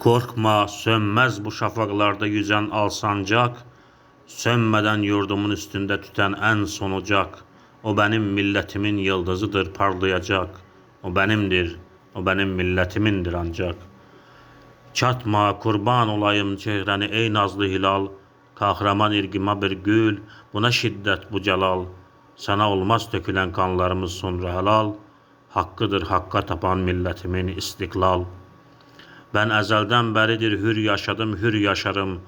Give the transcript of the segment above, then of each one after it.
Korkma, sönmez bu şafaklarda yüzen alsancak, sönmeden yurdumun üstünde tüten en son ocak. O benim milletimin yıldızıdır parlayacak. O benimdir, o benim milletimindir ancak. Çatma, kurban olayım çehreni ey nazlı hilal, kahraman irgima bir gül, buna şiddet bu celal. Sana olmaz dökülen kanlarımız sonra helal, hakkıdır hakka tapan milletimin istiklal. Ben ezelden beridir hür yaşadım, hür yaşarım.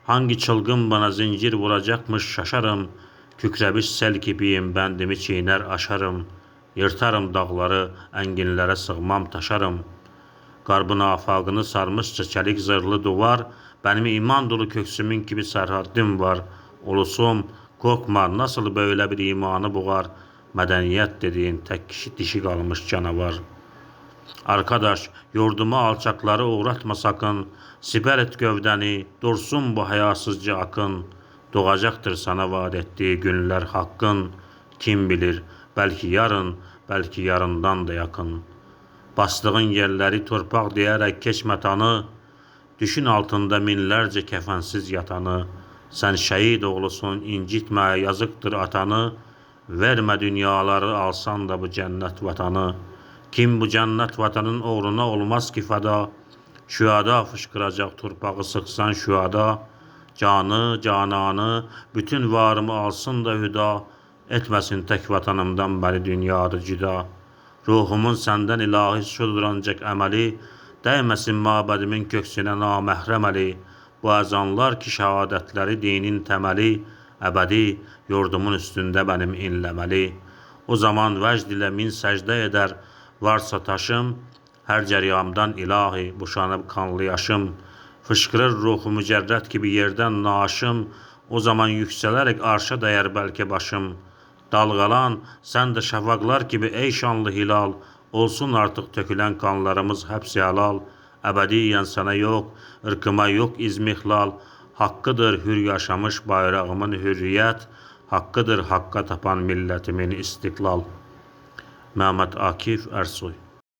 Hangi çılgın bana zincir vuracakmış şaşarım. Kükremiş sel gibiyim, bendimi çiğner aşarım. Yırtarım dağları, enginlere sığmam taşarım. Qarbın afaqını sarmışça çelik zırhlı duvar, benim iman dolu köksümün gibi sərhəddim var. Ulusum, korkma, nasıl böyle bir imanı buğar, medeniyet dediğin tek kişi dişi kalmış canavar. Arkadaş, yurduma alçakları uğratma sakın, siper et gövdeni, dursun bu hayasızca akın. Doğacaktır sana vaat ettiği günler hakkın, kim bilir, belki yarın, belki yarından da yakın. Bastığın yerleri torpaq diyerek keçme tanı, düşün altında minlerce kefensiz yatanı. Sen şehit oğlusun, incitme, yazıktır atanı, verme dünyaları alsan da bu cennet vatanı. Kim bu cennet vatanın uğruna olmaz ki feda, şühada fışkıracak torpağı sıksan şühada, canı, cananı, bütün varımı alsın da hüda, etmesin tek vatanımdan beri dünyada cüda. Ruhumun senden ilahi şudur ancak əməli, değmesin mabedimin köksüne naməhrəm əli. Bu əzanlar ki şəhadətləri dinin təməli, əbədi yurdumun üstündə benim inləməli. O zaman vəcd ilə min səcdə edər, varsa taşım, hər cəriyamdan ilahi boşanıb kanlı yaşım. Fışkırır ruhu mücerret gibi yerden naşım, o zaman yüksələrək arşa dəyər bəlkə başım. Dalgalan, sen de şafaklar gibi ey şanlı hilal, olsun artık tökülen kanlarımız hepsi halal. Ebediyen sana yok, ırkıma yok izmihlal. Hakkıdır hür yaşamış bayrağımın hürriyet, hakkıdır hakka tapan milletimin istiklal. Mehmet Akif Ersoy.